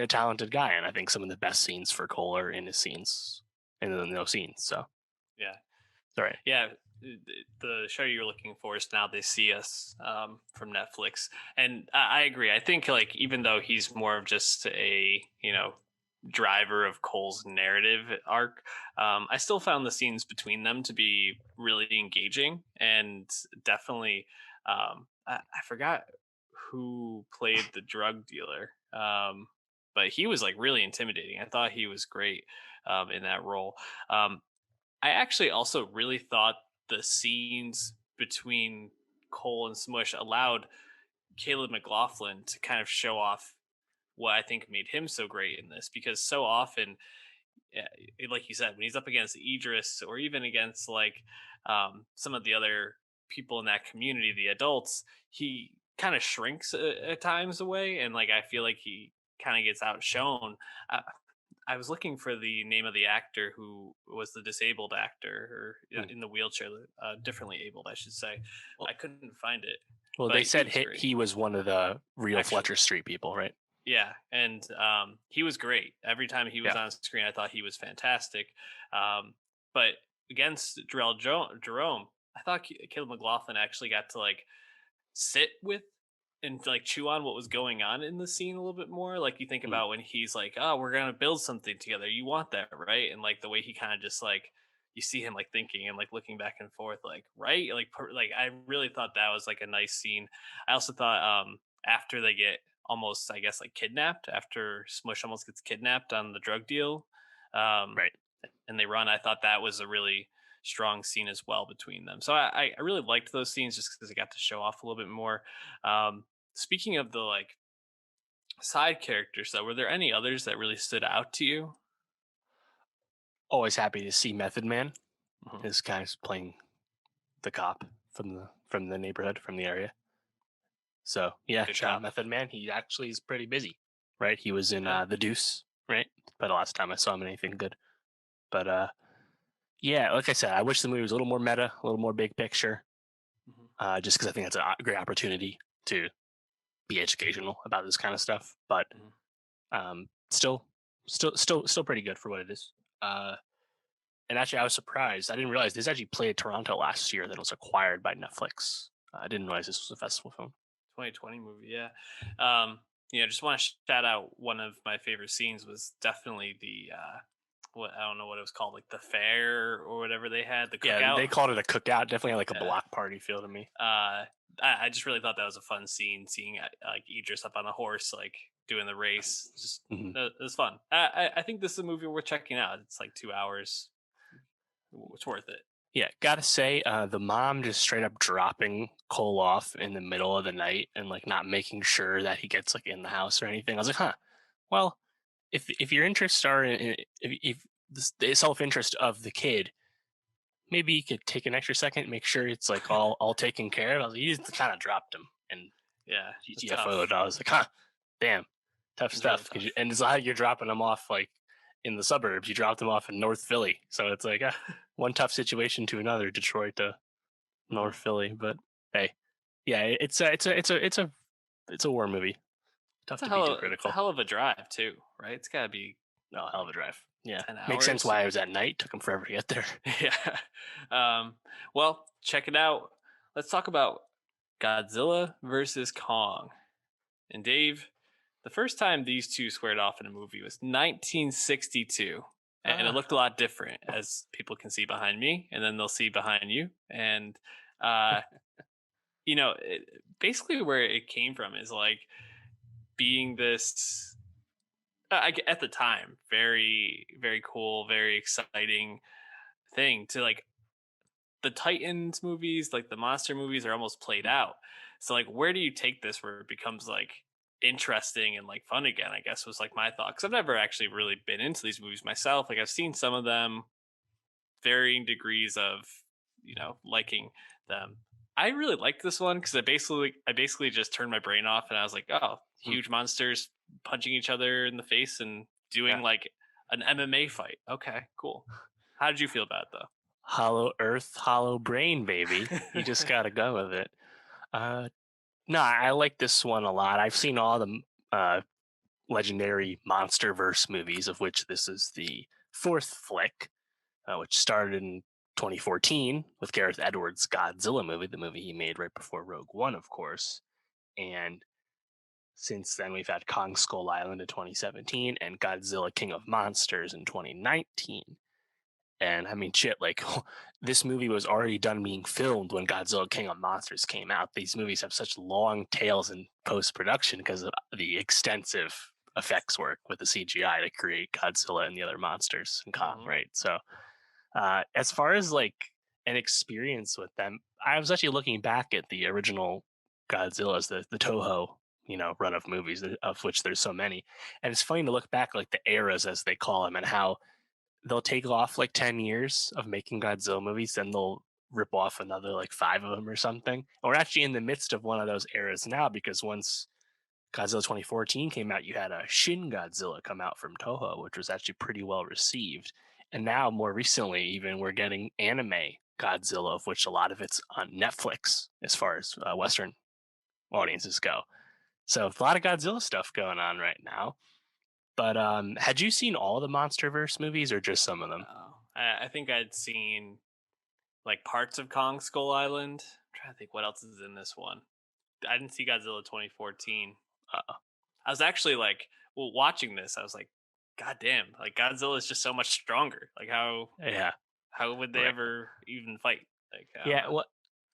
talented guy, and I think some of the best scenes for Cole are in his scenes, in those scenes. So, Yeah. all right. Yeah, the show you're looking for is Now They See Us, from Netflix, and I agree. I think like even though he's more of just a driver of Cole's narrative arc, I still found the scenes between them to be really engaging and definitely. I forgot who played the drug dealer, but he was like really intimidating. I thought he was great in that role. Um, I actually also really thought the scenes between Cole and Smush allowed Caleb McLaughlin to kind of show off what I think made him so great in this, because so often, like you said, when he's up against Idris or even against like some of the other people in that community, the adults, he kind of shrinks at times away, and like I feel like he kind of gets outshone. Uh, I was looking for the name of the actor who was the disabled actor, or Hmm. in the wheelchair, differently abled, I should say. Well, I couldn't find it, well, but they he said was great, he was one of the real Fletcher actually. Street people, right? Yeah, and he was great. Every time he was Yeah. on screen, I thought he was fantastic. But against Jerome, I thought Caleb McLaughlin actually got to like sit with and like chew on what was going on in the scene a little bit more. Like you think Mm. about when he's like, "Oh, we're gonna build something together. You want that, right?" And like the way he kind of just like you see him like thinking and like looking back and forth, like right, like I really thought that was like a nice scene. I also thought after they get almost, I guess, like kidnapped, after Smush almost gets kidnapped on the drug deal, um, Right. and they run. I thought that was a really strong scene as well between them. So I really liked those scenes just because they got to show off a little bit more. Speaking of the like side characters, though, were there any others that really stood out to you? Always happy to see Method Man. Mhm. This guy's playing the cop from the neighborhood, from the area. So yeah, Good shout out cop. Method Man. He actually is pretty busy, right? He was in Yeah. The Deuce, right? But the last time I saw him in anything good. But yeah, like I said, I wish the movie was a little more meta, a little more big picture. Mhm. Just because I think that's a great opportunity to be educational about this kind of stuff. But Mhm. still pretty good for what it is. And actually, I was surprised. I didn't realize this actually played Toronto last year. That was acquired by Netflix. I didn't realize this was a festival film. 2020 movie, yeah. Um, just want to shout out one of my favorite scenes was definitely the what I don't know what it was called, like the fair or whatever they had, the Yeah, cookout. they called it a cookout. Definitely like a Yeah. block party feel to me. I just really thought that was a fun scene, seeing like Idris up on a horse, like doing the race. Just Hmm. it was fun. I think this is a movie worth checking out. It's like 2 hours. It's worth it. Yeah, gotta say, the mom just straight up dropping Cole off in the middle of the night and like not making sure that he gets like in the house or anything. I was like, huh. Well, if your interests are if the self interest of the kid, maybe you could take an extra second, make sure it's like all taken care of. I was like, you just kind of dropped him and Yeah, it's UFO'd. tough. I was like, huh. damn, tough It's really stuff. tough. And it's not like you're dropping them off like in the suburbs. You dropped them off in North Philly, so it's like one tough situation to another. Detroit to North Mhm. Philly, but hey, yeah, it's a war movie. Tough to be too It's a critical. hell of a drive too, right? It's gotta be No, hell of a like drive. Yeah, 10 makes sense hours. why it was at night. Took him forever to get there. Yeah. Well, check it out. Let's talk about Godzilla versus Kong. And Dave, the first time these two squared off in a movie was 1962. And it Ah, looked a lot different, as people can see behind me, and then they'll see behind you. And, uh, basically where it came from is like being this, at the time, very, very cool, very exciting thing to like the Titans movies, like the monster movies, are almost played out. So like, where do you take this where it becomes like interesting and like fun again? I guess was like my thought because I've never actually really been into these movies myself. Like I've seen some of them, varying degrees of liking them. I really liked this one because I basically just turned my brain off and I was like, oh, hmm, huge monsters punching each other in the face and yeah. doing like an MMA fight. Okay, cool. How did you feel about it Hollow Earth, hollow brain, baby. You just though? gotta go with it. Uh, no, I like this one a lot. I've seen all the legendary MonsterVerse movies, of which this is the fourth flick, which started in 2014 with Gareth Edwards' Godzilla movie, the movie he made right before Rogue One, of course. And since then, we've had Kong Skull Island in 2017 and Godzilla King of Monsters in 2019. And I mean, shit, like this movie was already done being filmed when Godzilla King of Monsters came out. These movies have such long tails in post production because of the extensive effects work with the CGI to create Godzilla and the other monsters and Kong, hmm right? So, as far as like an experience with them, I was actually looking back at the original Godzillas, the Toho, run of movies, of which there's so many. And it's funny to look back, like the eras as they call them, and how they'll take off like 10 years of making Godzilla movies, then they'll rip off another like five of them or something. And we're actually in the midst of one of those eras now because once Godzilla 2014 came out, you had a Shin Godzilla come out from Toho, which was actually pretty well received. And now, more recently, even we're getting anime Godzilla, of which a lot of it's on Netflix as far as Western audiences go. So a lot of Godzilla stuff going on right now. But had you seen all the MonsterVerse movies or just some of them? Oh, I think I'd seen like parts of Kong Skull Island. I'm trying to think what else is in this one. I didn't see Godzilla 2014. Uh, I was actually like, well, watching this, I was like, God damn, like Godzilla is just so much stronger. Like yeah, how would they right. ever even fight? Like I don't Yeah, know. well,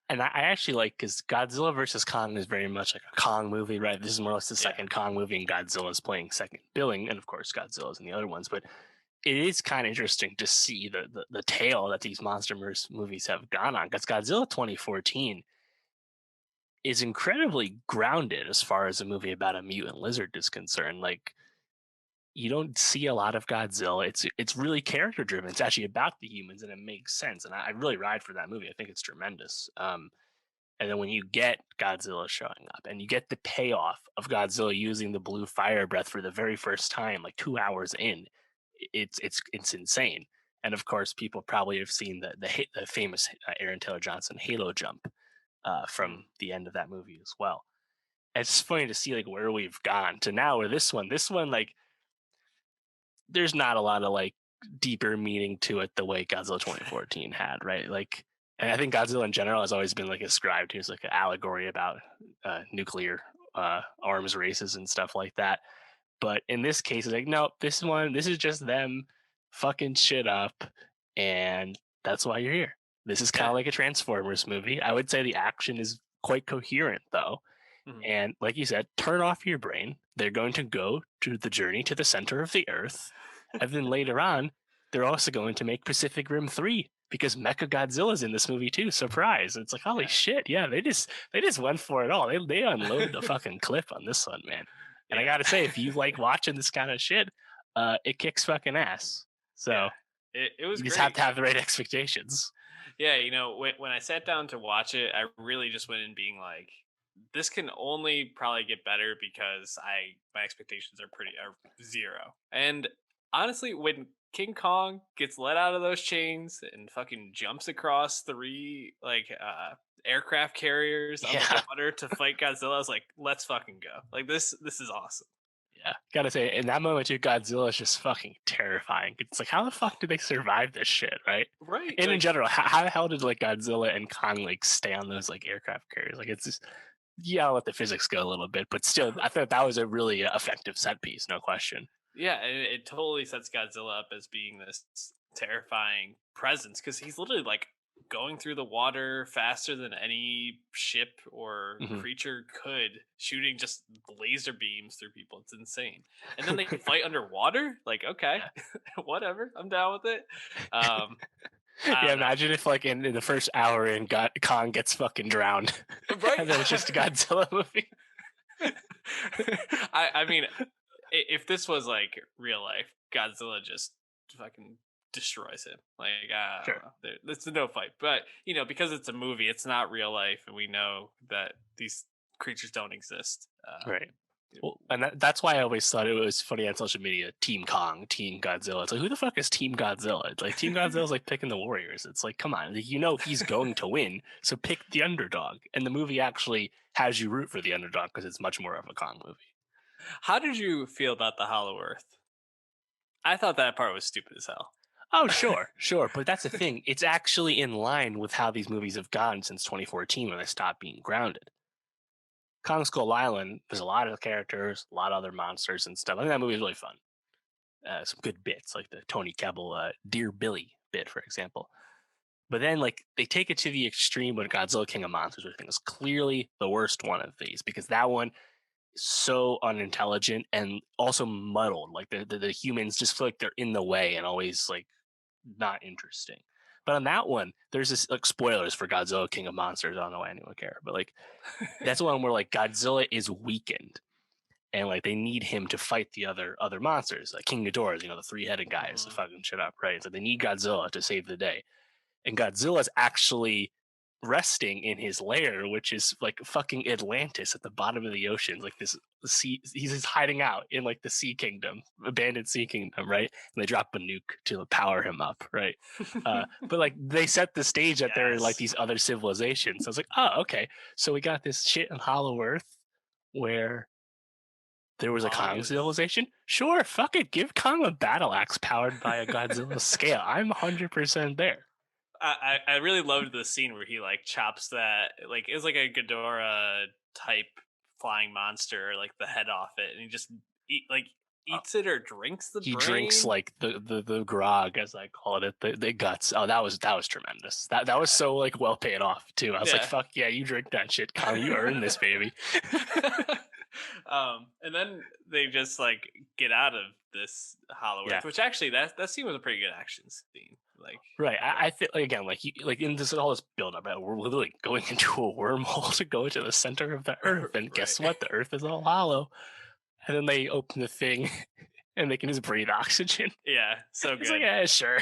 and I actually like because Godzilla versus Kong is very much like a Kong movie, right? This is more or less the Yeah. second Kong movie, and Godzilla's playing second billing, and of course Godzilla's in the other ones. But it is kind of interesting to see the tale that these MonsterVerse movies have gone on. Because Godzilla 2014 is incredibly grounded as far as a movie about a mutant lizard is concerned. Like you don't see a lot of Godzilla. It's really character driven. It's actually about the humans, and it makes sense. And I really ride for that movie. I think it's tremendous. And then when you get Godzilla showing up, and you get the payoff of Godzilla using the blue fire breath for the very first time, like 2 hours in, it's insane. And of course, people probably have seen the famous Aaron Taylor Johnson Halo jump Mm. from the end of that movie as well. It's funny to see like where we've gone to now. Where this one like there's not a lot of like deeper meaning to it the way Godzilla 2014 had, right? Like, and I think Godzilla in general has always been like ascribed to as like an allegory about nuclear arms races and stuff like that. But in this case, it's like, no, this is just them fucking shit up, and that's why you're here. This is kind Yeah. of like a Transformers movie. I would say the action is quite coherent, though. Mhm. And like you said, turn off your brain. They're going to go to the journey to the center of the Earth. And then later on, they're also going to make Pacific Rim 3 because Mecha Godzilla's in this movie too. Surprise. It's like, holy Yeah. shit. Yeah, they just went for it all. They unloaded the fucking clip on this one, man. And I Yeah. gotta say, if you like watching this kind of shit, it kicks fucking ass. Yeah. So It was you just have great. to have the right expectations. Yeah, when I sat down to watch it, I really just went in being like, this can only probably get better because my expectations are zero. And honestly, when King Kong gets let out of those chains and fucking jumps across three aircraft carriers on the Yeah. water to fight Godzilla, I was like, let's fucking go. Like this is awesome. Yeah, gotta say, in that moment, too, Godzilla is just fucking terrifying. It's like, how the fuck did they survive this shit, right? Right. And in Like general, how the hell did like Godzilla and Kong like stay on those like aircraft carriers? Like, it's just yeah, I'll let the physics go a little bit, but still, I thought that was a really effective set piece, no question. yeah, it totally sets Godzilla up as being this terrifying presence because he's literally like going through the water faster than any ship or Hmm. creature could, shooting just laser beams through people. It's insane. And then they fight underwater. Like, okay, Yeah, whatever, I'm down with it. Um, I yeah. don't know. Imagine if like in the first hour, and Kong gets fucking drowned, Right? and then it's just a Godzilla movie. I mean, if this was like real life, Godzilla just fucking destroys him. Like I don't Sure. know, it's no fight. But because it's a movie, it's not real life, and we know that these creatures don't exist. Right. Well, and that's why I always thought it was funny on social media. Team Kong, Team Godzilla. It's like, who the fuck is Team Godzilla? It's like Team Godzilla's like picking the Warriors. It's like, come on, like, he's going to win, so pick the underdog. And the movie actually has you root for the underdog because it's much more of a Kong movie. How did you feel about the Hollow Earth? I thought that part was stupid as hell. Oh, sure, sure, but that's the thing. It's actually in line with how these movies have gone since 2014 when they stopped being grounded. Kong Skull Island, there's a lot of characters, a lot of other monsters and stuff. I think that movie is really fun. Some good bits, like the Tony Kebbell Dear Billy bit, for example. But then, like, they take it to the extreme when Godzilla King of Monsters, which I think is clearly the worst one of these, because that one is so unintelligent and also muddled. Like, the humans just feel like they're in the way and always, like, not interesting. But on that one, there's this, like, spoilers for Godzilla King of Monsters. I don't know why anyone care, but, like, that's one where, like, Godzilla is weakened and like they need him to fight the other monsters, like King Ghidorah, the 3-headed guy is the Mhm. fucking shit up, right? So they need Godzilla to save the day, and Godzilla's actually resting in his lair, which is like fucking Atlantis at the bottom of the ocean, like this sea. He's just hiding out in like the Sea Kingdom, abandoned Sea Kingdom, right? And they drop a nuke to power him up, right? But like they set the stage that there are like Yes. these other civilizations. So I was like, oh, okay, so we got this shit in Hollow Earth where there was a Kong Kong is civilization? Sure, fuck it. Give Kong a battle axe powered by a Godzilla scale. I'm 100% there. I really loved the scene where he like chops that, like it was like a Ghidorah type flying monster, like the head off it, and he just Uh, eats it or drinks the he drinks brain. like the grog, as I called it, the guts. Oh, that was tremendous. That was so like well paid off too. I was like, Yeah. fuck yeah, you drink that shit, Kong. You earned this, baby. And then they just like get out of this Hollow Yeah. Earth, which actually that scene was a pretty good action scene. Like, Right. I feel like, again, like like in this all this build up, we're literally going into a wormhole to go to the center of the Earth, and right? guess what? The Earth is all hollow. And then they open the thing, and they can just breathe oxygen. Yeah, so It's like, good. yeah, sure.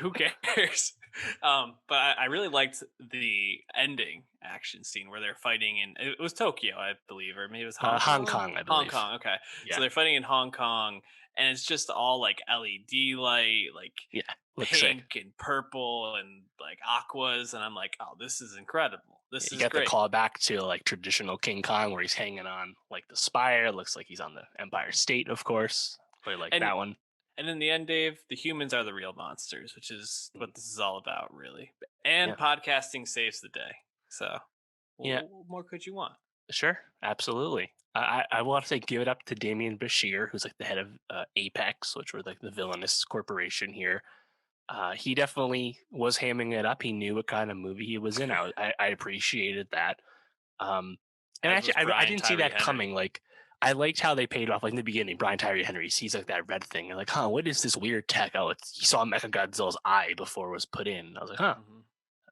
Who cares? But I really liked the ending action scene where they're fighting in, it was Tokyo, I believe, or maybe it was Hong Hong Kong. Kong, I Hong believe. Kong, okay. So Yeah, they're fighting in Hong Kong, and it's just all like LED light, like yeah, looks sick. pink and purple and like aquas, and I'm like, oh, this is incredible. Yeah, This you is got the great. call back to like traditional King Kong, where he's hanging on like the spire. Looks like he's on the Empire State, of course. Really like And that one. and in the end, Dave, the humans are the real monsters, which is what this is all about, really. And Yeah, podcasting saves the day. So, yeah, what more could you want? sure, absolutely. I will have to say, give it up to Damian Bashir, who's like the head of Apex, which were like the villainous corporation here. He definitely was hamming it up. He knew what kind of movie he was in. I appreciated that. Um, and As was actually, I Brian didn't see Tyree that Henry. coming. Like, I liked how they paid off. Like in the beginning, Brian Tyree Henry sees like that red thing, and like, huh, what is this weird tech? Oh, he saw Mechagodzilla's eye before it was put in. I was like, huh,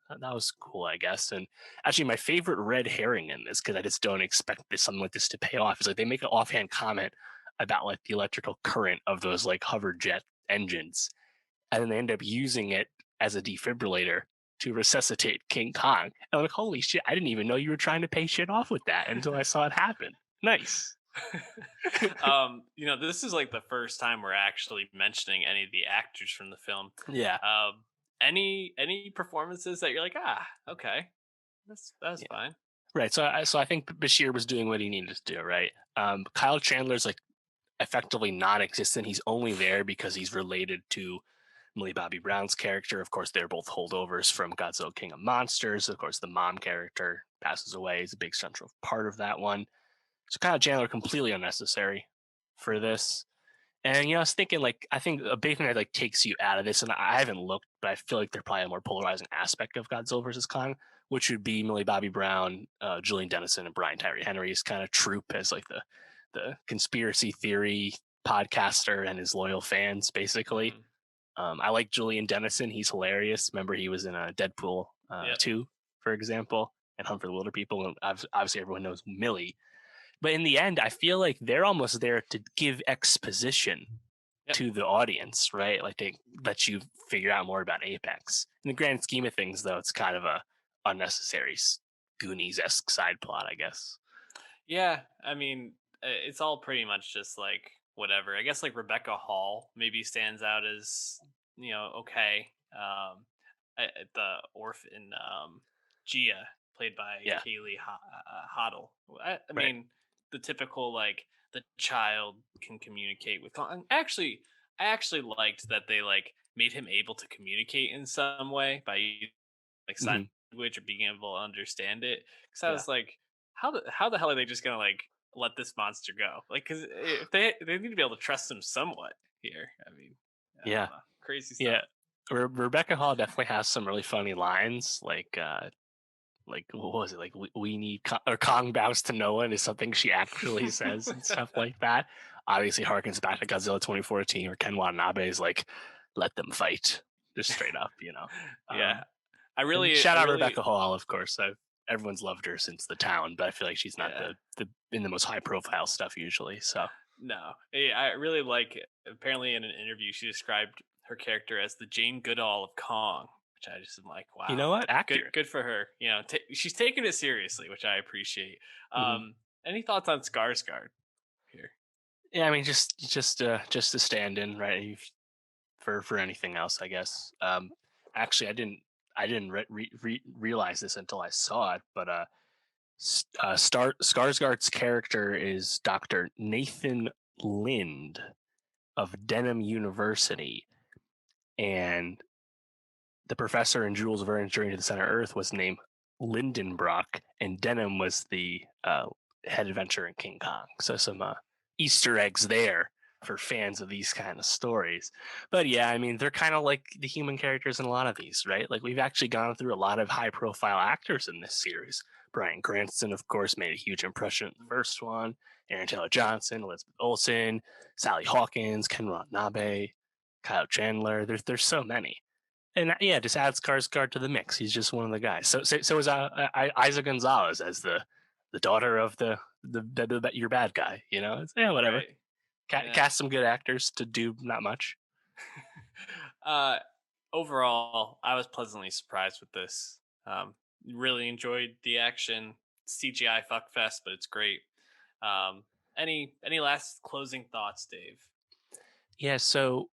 Hmm. that was cool, I guess. And actually, my favorite red herring in this, because I just don't expect something like this to pay off, is like they make an offhand comment about like the electrical current of those like hover jet engines, and then they end up using it as a defibrillator to resuscitate King Kong. And I'm like, holy shit, I didn't even know you were trying to pay shit off with that until I saw it happen. Nice. This is like the first time we're actually mentioning any of the actors from the film. Yeah. Any performances that you're like, okay, that's Yeah. fine. Right. So I think Bashir was doing what he needed to do, right? Kyle Chandler's like effectively non-existent. He's only there because he's related to Millie Bobby Brown's character. Of course, they're both holdovers from Godzilla King of Monsters. Of course, the mom character passes away. He's a big central part of that one. So Kyle Chandler completely unnecessary for this. And I was thinking, like, I think a big thing that like takes you out of this, and I haven't looked, but I feel like they're probably a more polarizing aspect of Godzilla versus Kong, which would be Millie Bobby Brown, Julian Dennison, and Brian Tyree Henry's kind of troop as like the conspiracy theory podcaster and his loyal fans, basically. I like Julian Dennison; he's hilarious. Remember, he was in Deadpool 2, for example, and Hunt for the Wilder People. And obviously, everyone knows Millie. But in the end, I feel like they're almost there to give exposition to the audience, right? Like they let you figure out more about Apex. In the grand scheme of things, though, it's kind of a unnecessary Goonies-esque side plot, I guess. Yeah, I mean, it's all pretty much just like whatever. I guess like Rebecca Hall maybe stands out as okay. The orphan Gia, played by Kaylee Hoddle. I mean, the typical like the child can communicate with. I actually liked that they like made him able to communicate in some way by like sign language or being able to understand it. Because I was like, how the hell are they just gonna like let this monster go? Like, because if they need to be able to trust him somewhat here. I mean, I don't know. Crazy stuff. Yeah. Rebecca Hall definitely has some really funny lines, like what was it, like we need Kong bows to no one is something she actually says and stuff like that. Obviously harkens back to Godzilla 2014, where Ken Watanabe is like, let them fight, just straight up. Yeah, I really shout out Rebecca Hall, of course. Everyone's loved her since The Town, but I feel like she's not the in the most high profile stuff usually. So no, I really like it. Apparently in an interview she described her character as the Jane Goodall of Kong, which I just am like, wow. You know what? Accurate. Good for her. She's taking it seriously, which I appreciate. Any thoughts on Skarsgård here? Yeah, I mean, just a stand-in, right? For anything else, I guess. Actually, I didn't realize this until I saw it, but Skarsgård's character is Dr. Nathan Lind of Denham University, and the professor in Jules Verne's Journey to the Center of Earth was named Lindenbrock, and Denham was the head adventurer in King Kong. So some Easter eggs there for fans of these kind of stories. But yeah, I mean, they're kind of like the human characters in a lot of these, right? Like we've actually gone through a lot of high profile actors in this series. Bryan Cranston, of course, made a huge impression in the first one. Aaron Taylor Johnson, Elizabeth Olsen, Sally Hawkins, Ken Watanabe, Kyle Chandler. There's so many. And yeah, just add Skarsgård to the mix. He's just one of the guys. So is Isa Gonzalez as the daughter of the your bad guy. Whatever. Right. Cast some good actors to do not much. Overall, I was pleasantly surprised with this. Really enjoyed the action. CGI fuckfest, but it's great. Any last closing thoughts, Dave? Yeah, so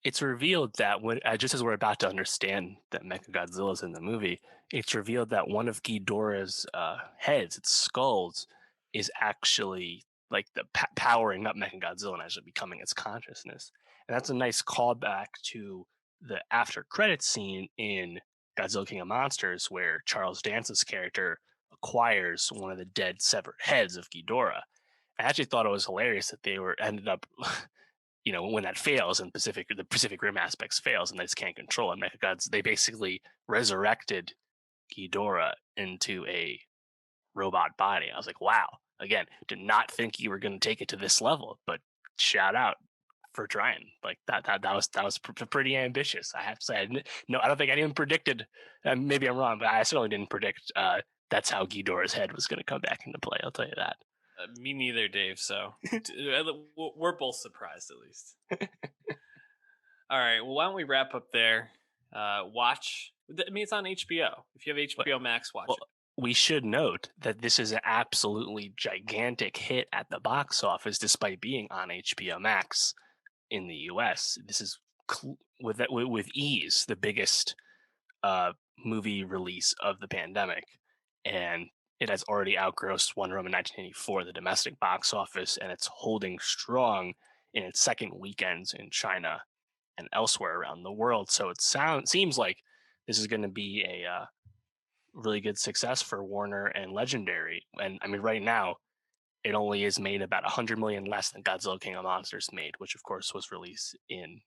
it's revealed that just as we're about to understand that Mechagodzilla's in the movie, it's revealed that one of Ghidorah's heads, its skulls, is actually like the powering up Mechagodzilla and actually becoming its consciousness. And that's a nice callback to the after credits scene in Godzilla King of Monsters, where Charles Dance's character acquires one of the dead severed heads of Ghidorah. I actually thought it was hilarious that they ended up when that fails and the Pacific Rim aspects fails and they just can't control it, Mechagods, they basically resurrected Ghidorah into a robot body. I was like, wow. Again, did not think you were going to take it to this level, but shout out for trying. Like that was pretty ambitious, I have to say. I don't think anyone predicted. Maybe I'm wrong, but I certainly didn't predict that's how Ghidorah's head was going to come back into play. I'll tell you that. Me neither, Dave. So we're both surprised, at least. All right. Well, why don't we wrap up there? Watch I mean, it's on HBO. If you have But HBO Max, watch well, it. we should note that this is an absolutely gigantic hit at the box office, despite being on HBO Max in the US. This is with ease the biggest movie release of the pandemic, and it has already outgrossed Wonder Woman 1984, the domestic box office, and it's holding strong in its second weekends in China and elsewhere around the world. So it seems like this is going to be a really good success for Warner and Legendary. And I mean, right now, it only is made about 100 million less than Godzilla King of Monsters made, which of course was released in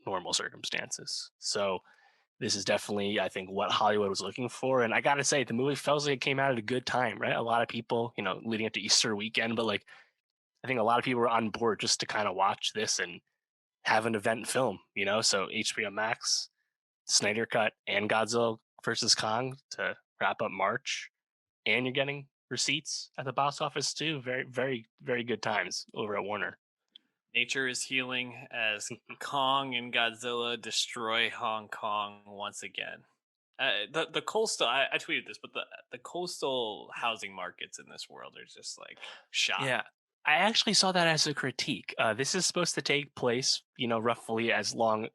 normal circumstances. So this is definitely, I think, what Hollywood was looking for. And I gotta say, the movie feels like it came out at a good time, right? A lot of people, leading up to Easter weekend, but like I think a lot of people were on board just to kind of watch this and have an event film. So HBO Max, Snyder Cut, and Godzilla versus Kong to wrap up March, and you're getting receipts at the box office too. Very, very, very good times over at Warner. Nature is healing as Kong and Godzilla destroy Hong Kong once again. The coastal, I tweeted this, but the coastal housing markets in this world are just like shot. Yeah, I actually saw that as a critique. This is supposed to take place, roughly as long,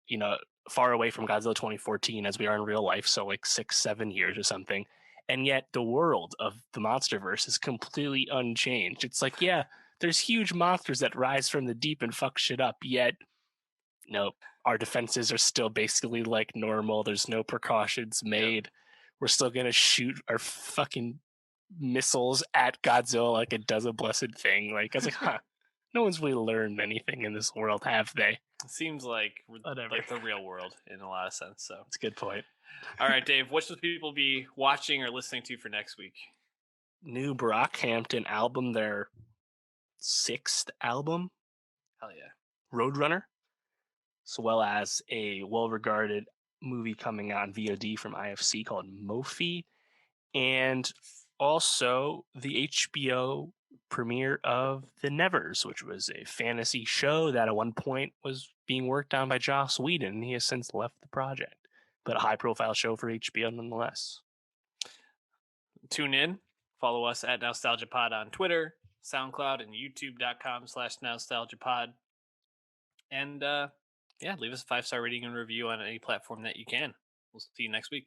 you know, far away from Godzilla 2014 as we are in real life, so like 6, 7 years or something. And yet the world of the MonsterVerse is completely unchanged. It's like, yeah, there's huge monsters that rise from the deep and fuck shit up, yet no, our defenses are still basically like normal. There's no precautions made. We're still gonna shoot our fucking missiles at Godzilla like it does a blessed thing. Like I was like, huh, no one's really learned anything in this world, have they? It seems like Whatever. like the real world in a lot of sense. So, That's a good point. all right, Dave, what should people be watching or listening to for next week? New Brockhampton album, their sixth album, Hell yeah. Roadrunner, as well as a well-regarded movie coming out on VOD from IFC called Mophie, and also the HBO premiere of The Nevers, which was a fantasy show that at one point was being worked on by Joss Whedon. He has since left the project, but a high-profile show for HBO nonetheless. Tune in. Follow us at NowstalgiaPod on Twitter, SoundCloud, and YouTube.com/NowstalgiaPod. And leave us a 5-star rating and review on any platform that you can. We'll see you next week.